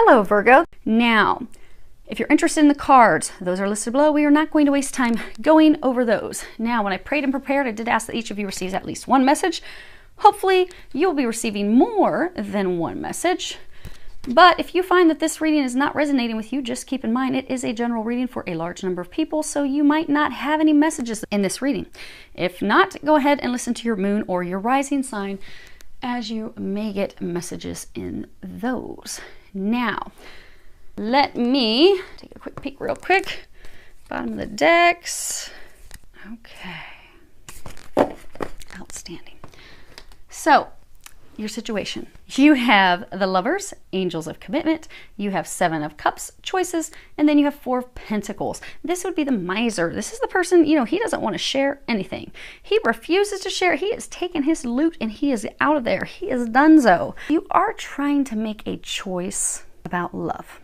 Hello, Virgo. Now, if you're interested in the cards, those are listed below. We are not going to waste time going over those. Now, when I prayed and prepared, I did ask that each of you receives at least one message. Hopefully, you'll be receiving more than one message. But if you find that this reading is not resonating with you, just keep in mind it is a general reading for a large number of people, so you might not have any messages in this reading. If not, go ahead and listen to your moon or your rising sign, as you may get messages in those. Now, let me take a quick peek real quick. Bottom of the decks. Okay. Outstanding. So, your situation. You have the Lovers, Angels of Commitment. You have Seven of Cups, Choices. And then you have Four of Pentacles. This would be the miser. This is the person, he doesn't want to share anything. He refuses to share. He has taken his loot and he is out of there. He is donezo. You are trying to make a choice about love.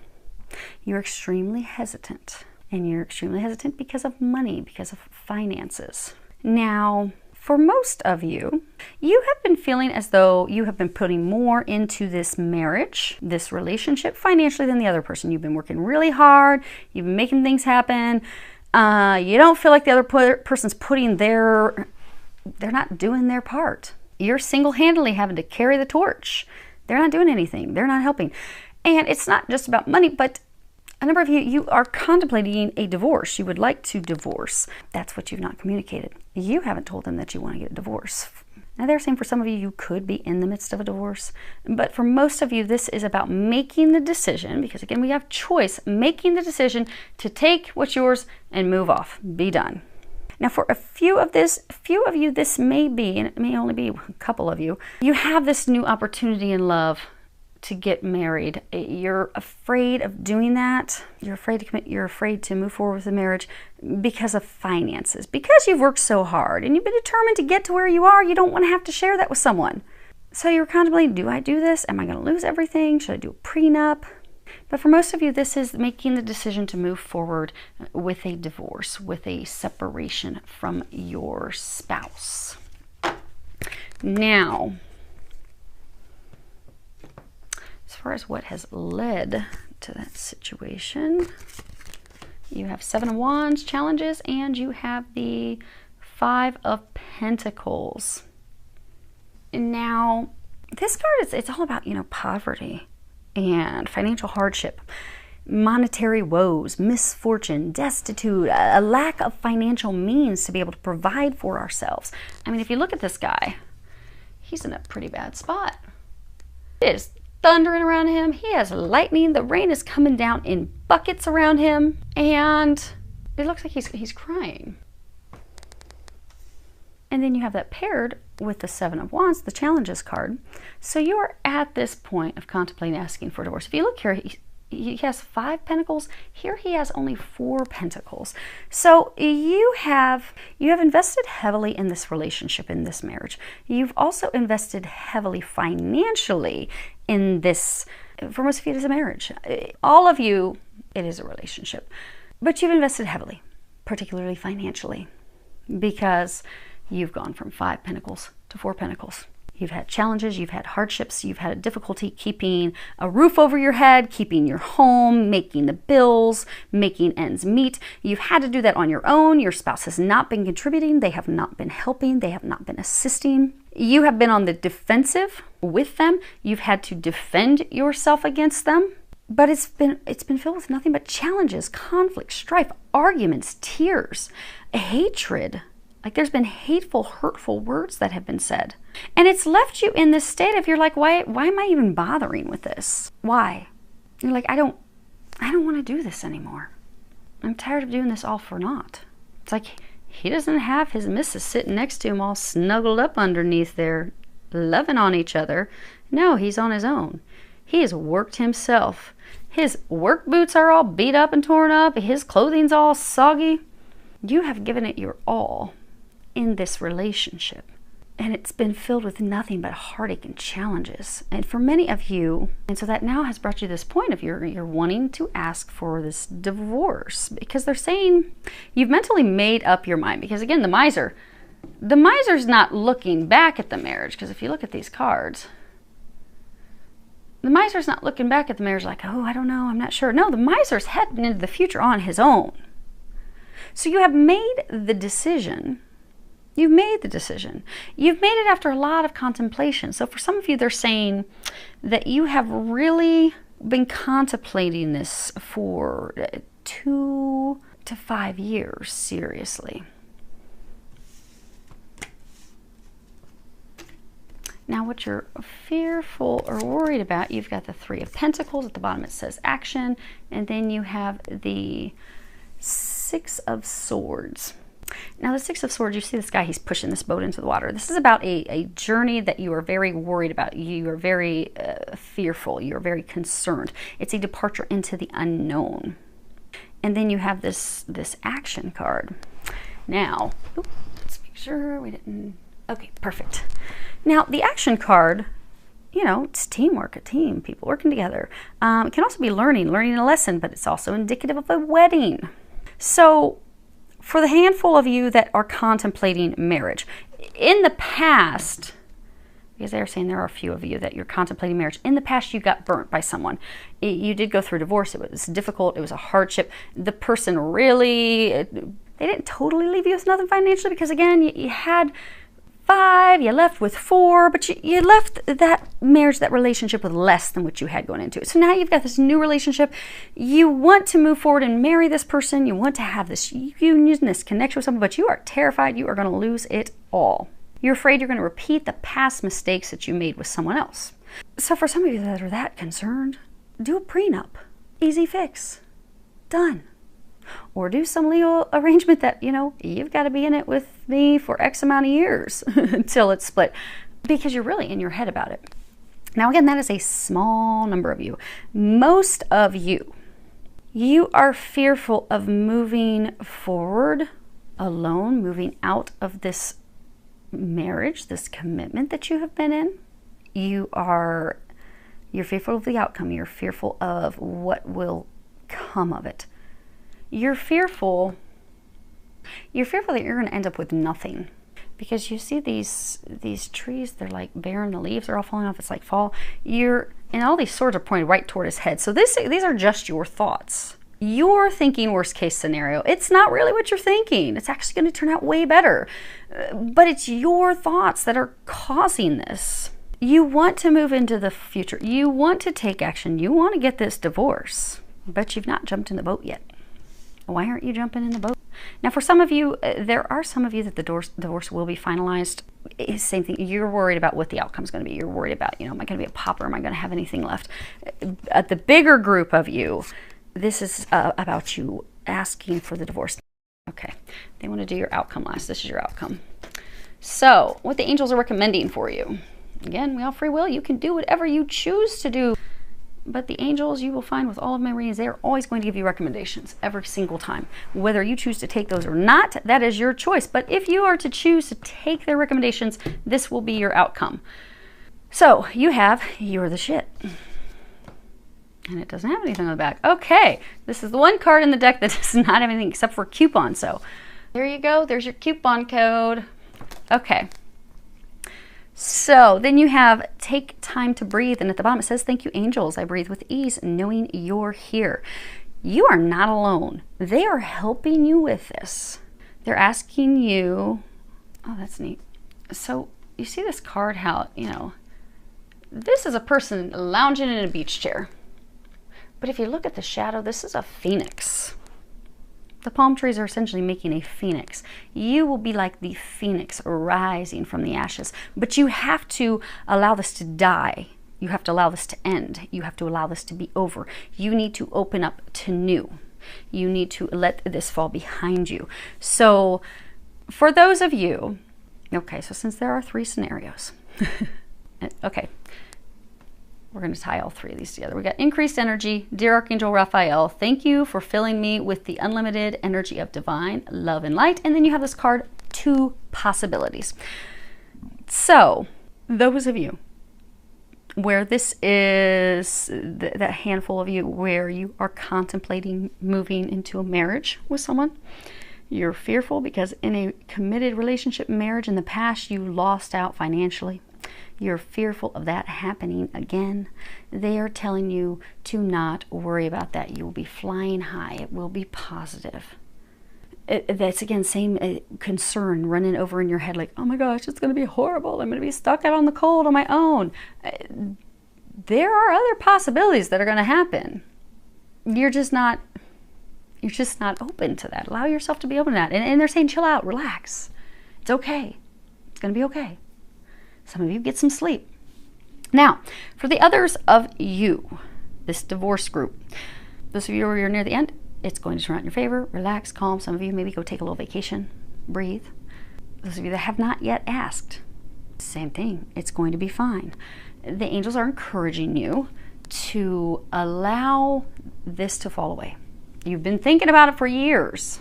You're extremely hesitant. And you're extremely hesitant because of money, because of finances. Now, for most of you, you have been feeling as though you have been putting more into this marriage, this relationship financially than the other person. You've been working really hard. You've been making things happen. You don't feel like the other person's they're not doing their part. You're single-handedly having to carry the torch. They're not doing anything. They're not helping. And it's not just about money, but a number of you are contemplating a divorce. You would like to divorce. That's what you've not communicated. You haven't told them that you want to get a divorce. Now they're saying for some of you, you could be in the midst of a divorce. But for most of you, this is about making the decision, because again, we have choice, making the decision to take what's yours and move off. Be done. Now for a few of you, this may be, and it may only be a couple of you, you have this new opportunity in love to get married. You're afraid of doing that. You're afraid to commit. You're afraid to move forward with the marriage because of finances, because you've worked so hard and you've been determined to get to where you are. You don't want to have to share that with someone. So you're contemplating, do I do this? Am I going to lose everything? Should I do a prenup? But for most of you, this is making the decision to move forward with a divorce, with a separation from your spouse. Now, as far as what has led to that situation, you have Seven of Wands, challenges, and you have the Five of Pentacles. And now, this card it's all about, poverty and financial hardship, monetary woes, misfortune, destitute, a lack of financial means to be able to provide for ourselves. I mean, if you look at this guy, he's in a pretty bad spot. It is thundering around him. He has lightning. The rain is coming down in buckets around him. And it looks like he's crying. And then you have that paired with the Seven of Wands, the challenges card. So you're at this point of contemplating asking for divorce. If you look here, he has 5 pentacles. Here he has only 4 pentacles. So you have invested heavily in this relationship, in this marriage. You've also invested heavily financially in this. For most of you, it is a marriage. All of you, it is a relationship. But you've invested heavily, particularly financially, because you've gone from 5 pentacles to 4 pentacles. You've had challenges, you've had hardships, you've had a difficulty keeping a roof over your head, keeping your home, making the bills, making ends meet. You've had to do that on your own. Your spouse has not been contributing. They have not been helping. They have not been assisting. You have been on the defensive with them. You've had to defend yourself against them. But it's been filled with nothing but challenges, conflict, strife, arguments, tears, hatred. Like there's been hateful, hurtful words that have been said. And it's left you in this state of, you're like, why am I even bothering with this? Why? You're like, I don't want to do this anymore. I'm tired of doing this all for naught. It's like he doesn't have his missus sitting next to him all snuggled up underneath there, loving on each other. No, he's on his own. He has worked himself. His work boots are all beat up and torn up. His clothing's all soggy. You have given it your all in this relationship, and it's been filled with nothing but heartache and challenges. And for many of you, and so that now has brought you to this point of you're wanting to ask for this divorce, because they're saying you've mentally made up your mind. Because again, the miser's not looking back at the marriage, because if you look at these cards, The miser's not looking back at the marriage like, oh, I don't know, I'm not sure. No, the miser's heading into the future on his own. So you have made the decision. You've made the decision. You've made it after a lot of contemplation. So for some of you, they're saying that you have really been contemplating this for 2 to 5 years, seriously. Now, what you're fearful or worried about, you've got the 3 of Pentacles. At the bottom, it says action. And then you have the 6 of Swords. Now, the 6 of Swords, you see this guy, he's pushing this boat into the water. This is about a journey that you are very worried about. You are very fearful. You are very concerned. It's a departure into the unknown. And then you have this action card. Now, let's make sure we didn't... Okay, perfect. Now, the action card, you know, it's teamwork, a team, people working together. It can also be learning a lesson, but it's also indicative of a wedding. So, for the handful of you that are contemplating marriage, in the past, because they're saying there are a few of you that you're contemplating marriage, in the past you got burnt by someone. You did go through divorce. It was difficult. It was a hardship. The person really, they didn't totally leave you with nothing financially because, again, you had 5, you left with 4, but you left that marriage, that relationship with less than what you had going into it. So now you've got this new relationship. You want to move forward and marry this person. You want to have this union, this connection with someone, but you are terrified you are going to lose it all. You're afraid you're going to repeat the past mistakes that you made with someone else. So for some of you that are that concerned, do a prenup. Easy fix. Done. Or do some legal arrangement that, you know, you've got to be in it with me for X amount of years until it's split, because you're really in your head about it. Now, again, that is a small number of you. Most of you, you are fearful of moving forward alone, moving out of this marriage, this commitment that you have been in. You're fearful of the outcome. You're fearful of what will come of it. You're fearful that you're going to end up with nothing, because you see these trees, they're like barren, the leaves are all falling off, it's like fall. And all these swords are pointed right toward his head. So these are just your thoughts. You're thinking worst case scenario. It's not really what you're thinking. It's actually going to turn out way better. But it's your thoughts that are causing this. You want to move into the future. You want to take action. You want to get this divorce, but you've not jumped in the boat yet. Why aren't you jumping in the boat? Now, for some of you, there are some of you that the divorce will be finalized. It's the same thing. You're worried about what the outcome is going to be. You're worried about, am I going to be a pauper? Am I going to have anything left? The bigger group of you, this is about you asking for the divorce. Okay, they want to do your outcome last. This is your outcome. So, what the angels are recommending for you. Again, we all have free will. You can do whatever you choose to do. But the angels, you will find with all of my readings, they are always going to give you recommendations every single time. Whether you choose to take those or not, that is your choice. But if you are to choose to take their recommendations, this will be your outcome. So you're the shit. And it doesn't have anything on the back. Okay, this is the one card in the deck that does not have anything except for coupon. So there you go. There's your coupon code. Okay. So then you have take time to breathe, and at the bottom it says, thank you, angels. I breathe with ease, knowing you're here. You are not alone. They are helping you with this. They're asking you, oh, that's neat. So you see this card, how, this is a person lounging in a beach chair. But if you look at the shadow, this is a phoenix. The palm trees are essentially making a phoenix. You will be like the phoenix rising from the ashes. But you have to allow this to die. You have to allow this to end. You have to allow this to be over. You need to open up to new. You need to let this fall behind you. So for those of you, okay, so since there are 3 scenarios, okay, we're going to tie all 3 of these together. We got increased energy. Dear Archangel Raphael, thank you for filling me with the unlimited energy of divine love and light. And then you have this card, 2 possibilities. So those of you where this is that handful of you where you are contemplating moving into a marriage with someone, you're fearful because in a committed relationship marriage in the past, you lost out financially. You're fearful of that happening again. They are telling you to not worry about that. You will be flying high. It will be positive. That's again, same concern running over in your head like, oh my gosh, it's going to be horrible. I'm going to be stuck out on the cold on my own. There are other possibilities that are going to happen. You're just not open to that. Allow yourself to be open to that. And they're saying, chill out, relax. It's okay. It's going to be okay. Some of you get some sleep. Now, for the others of you, this divorce group, those of you who are near the end, it's going to turn out in your favor. Relax, calm. Some of you maybe go take a little vacation, breathe. Those of you that have not yet asked, same thing. It's going to be fine. The angels are encouraging you to allow this to fall away. You've been thinking about it for years.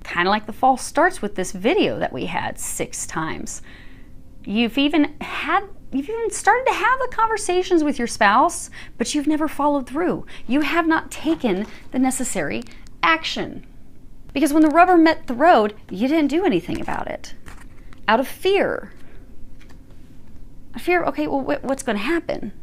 Kind of like the false starts with this video that we had 6 times. You've even started to have the conversations with your spouse, but you've never followed through. You have not taken the necessary action. Because when the rubber met the road, you didn't do anything about it. Out of fear. Fear, okay, well, what's going to happen?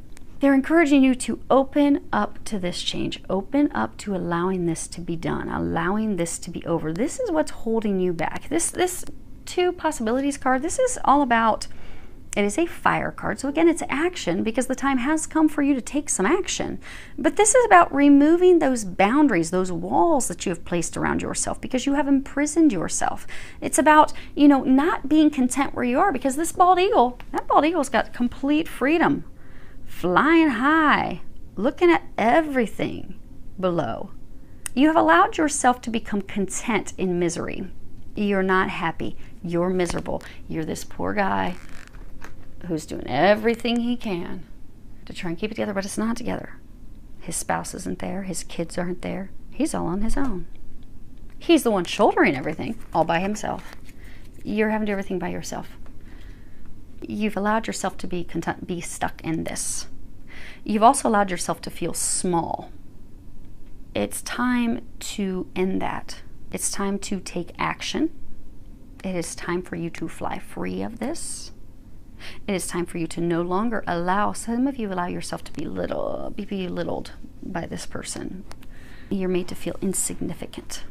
They're encouraging you to open up to this change. Open up to allowing this to be done, allowing this to be over. This is what's holding you back. This 2 possibilities card, this is all about, it is a fire card. So again, it's action because the time has come for you to take some action. But this is about removing those boundaries, those walls that you have placed around yourself because you have imprisoned yourself. It's about, not being content where you are because this bald eagle, that bald eagle's got complete freedom. Flying high, looking at everything below. You have allowed yourself to become content in misery. You're not happy. You're miserable. You're this poor guy who's doing everything he can to try and keep it together, but it's not together. His spouse isn't there. His kids aren't there. He's all on his own. He's the one shouldering everything all by himself. You're having to do everything by yourself. You've allowed yourself to be content, be stuck in this. You've also allowed yourself to feel small. It's time to end that. It's time to take action. It is time for you to fly free of this. It is time for you to no longer allow, some of you allow yourself to be belittled by this person. You're made to feel insignificant.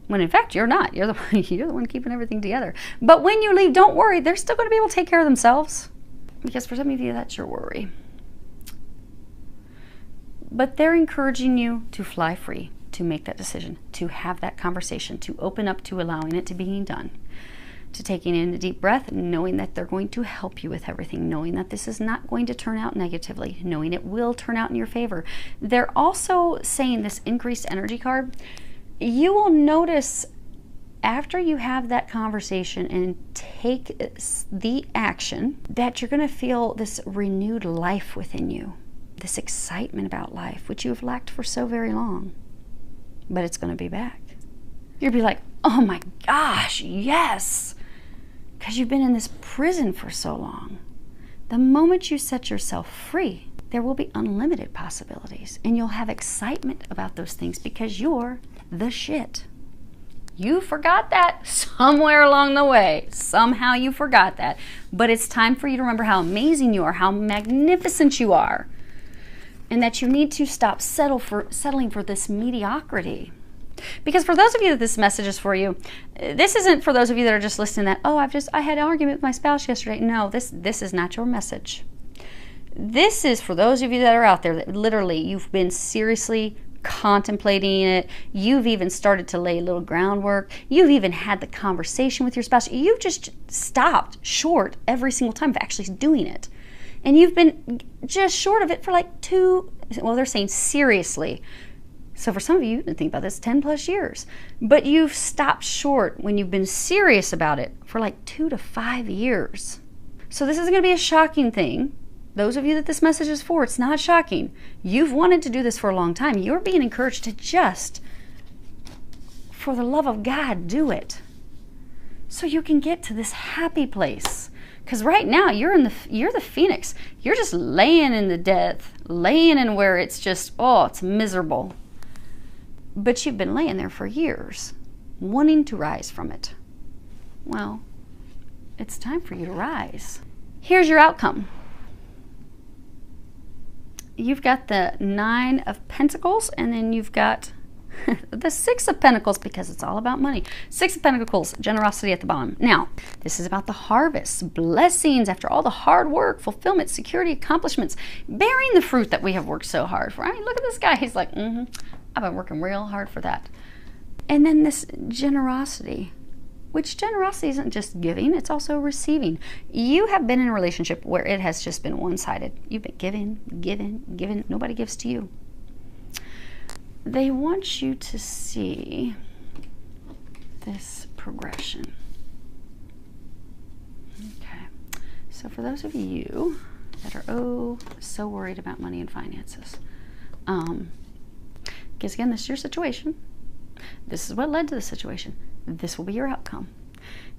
When in fact, you're not. You're the one keeping everything together. But when you leave, don't worry. They're still going to be able to take care of themselves. Because for some of you, that's your worry. But they're encouraging you to fly free, to make that decision, to have that conversation, to open up to allowing it to being done, to taking in a deep breath, knowing that they're going to help you with everything, knowing that this is not going to turn out negatively, knowing it will turn out in your favor. They're also saying this increased energy card, you will notice after you have that conversation and take the action that you're going to feel this renewed life within you, this excitement about life, which you've lacked for so very long. But it's going to be back. You'll be like, oh my gosh, yes! Because you've been in this prison for so long. The moment you set yourself free, there will be unlimited possibilities. And you'll have excitement about those things because you're the shit. You forgot that somewhere along the way. Somehow you forgot that. But it's time for you to remember how amazing you are, how magnificent you are. And that you need to stop settling for this mediocrity. Because for those of you that this message is for you, this isn't for those of you that are just listening that, oh, I had an argument with my spouse yesterday. No, this is not your message. This is for those of you that are out there that literally you've been seriously contemplating it. You've even started to lay a little groundwork. You've even had the conversation with your spouse. You've just stopped short every single time of actually doing it. And you've been just short of it for like they're saying seriously. So for some of you, think about this, 10 plus years. But you've stopped short when you've been serious about it for like 2 to 5 years. So this isn't going to be a shocking thing. Those of you that this message is for, it's not shocking. You've wanted to do this for a long time. You're being encouraged to just, for the love of God, do it. So you can get to this happy place. Because right now, you're the phoenix. You're just laying in the death, laying in where it's just, it's miserable. But you've been laying there for years, wanting to rise from it. Well, it's time for you to rise. Here's your outcome. you've got the 9 of Pentacles, and then you've got the 6 of Pentacles, because it's all about money. 6 of Pentacles, generosity at the bottom. Now, this is about the harvest, blessings after all the hard work, fulfillment, security, accomplishments, bearing the fruit that we have worked so hard for. I mean, look at this guy. He's like, I've been working real hard for that. And then this generosity, which generosity isn't just giving, it's also receiving. You have been in a relationship where it has just been one-sided. You've been giving. Nobody gives to you. They want you to see this progression. Okay. So for those of you that are, so worried about money and finances, because again, this is your situation. This is what led to the situation. This will be your outcome.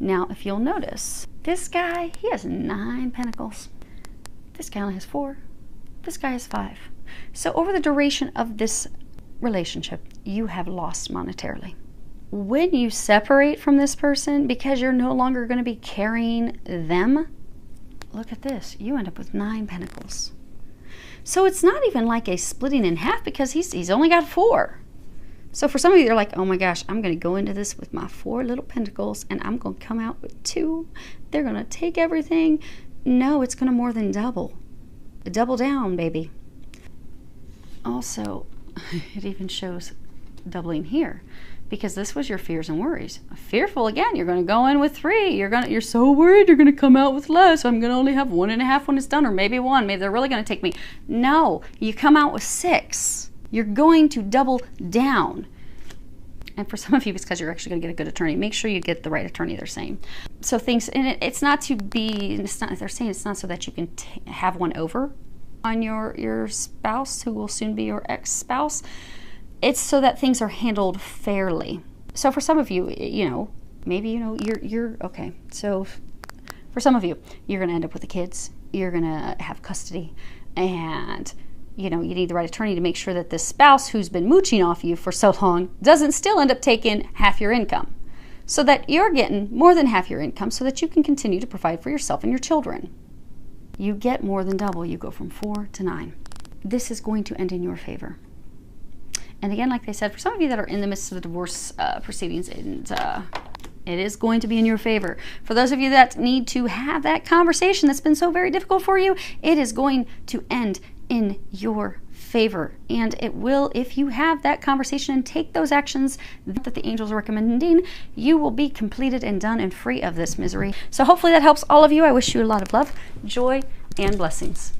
Now, if you'll notice, this guy, he has 9 pentacles. This guy only has 4. This guy has 5. So over the duration of this relationship, you have lost monetarily. When you separate from this person, because you're no longer going to be carrying them, look at this. You end up with 9 pentacles. So it's not even like a splitting in half, because he's only got 4. So for some of you, you're like, oh my gosh, I'm going to go into this with my 4 little pentacles, and I'm going to come out with 2. They're going to take everything. No, it's going to more than double. Double down, baby. Also, it even shows doubling here, because this was your fears and worries. Fearful, again, you're going to go in with 3. You're so worried you're going to come out with less. I'm going to only have 1.5 when it's done, or maybe 1. Maybe they're really going to take me. No, you come out with 6. You're going to double down. And for some of you, it's because you're actually going to get a good attorney. Make sure you get the right attorney, they're saying. So things, and it's not to be, they're saying it's not so that you can have one over on your spouse, who will soon be your ex-spouse. It's so that things are handled fairly. So for some of you, maybe you're okay. So for some of you, you're going to end up with the kids. You're going to have custody, and you need the right attorney to make sure that this spouse who's been mooching off you for so long doesn't still end up taking half your income, so that you're getting more than half your income, so that you can continue to provide for yourself and your children. You get more than double. You go from 4 to 9. This is going to end in your favor. And again, like they said, for some of you that are in the midst of the divorce proceedings, and it is going to be in your favor. For those of you that need to have that conversation that's been so very difficult for you, it is going to end in your favor. And it will, if you have that conversation and take those actions that the angels are recommending, you will be completed and done and free of this misery. So hopefully that helps all of you. I wish you a lot of love, joy, and blessings.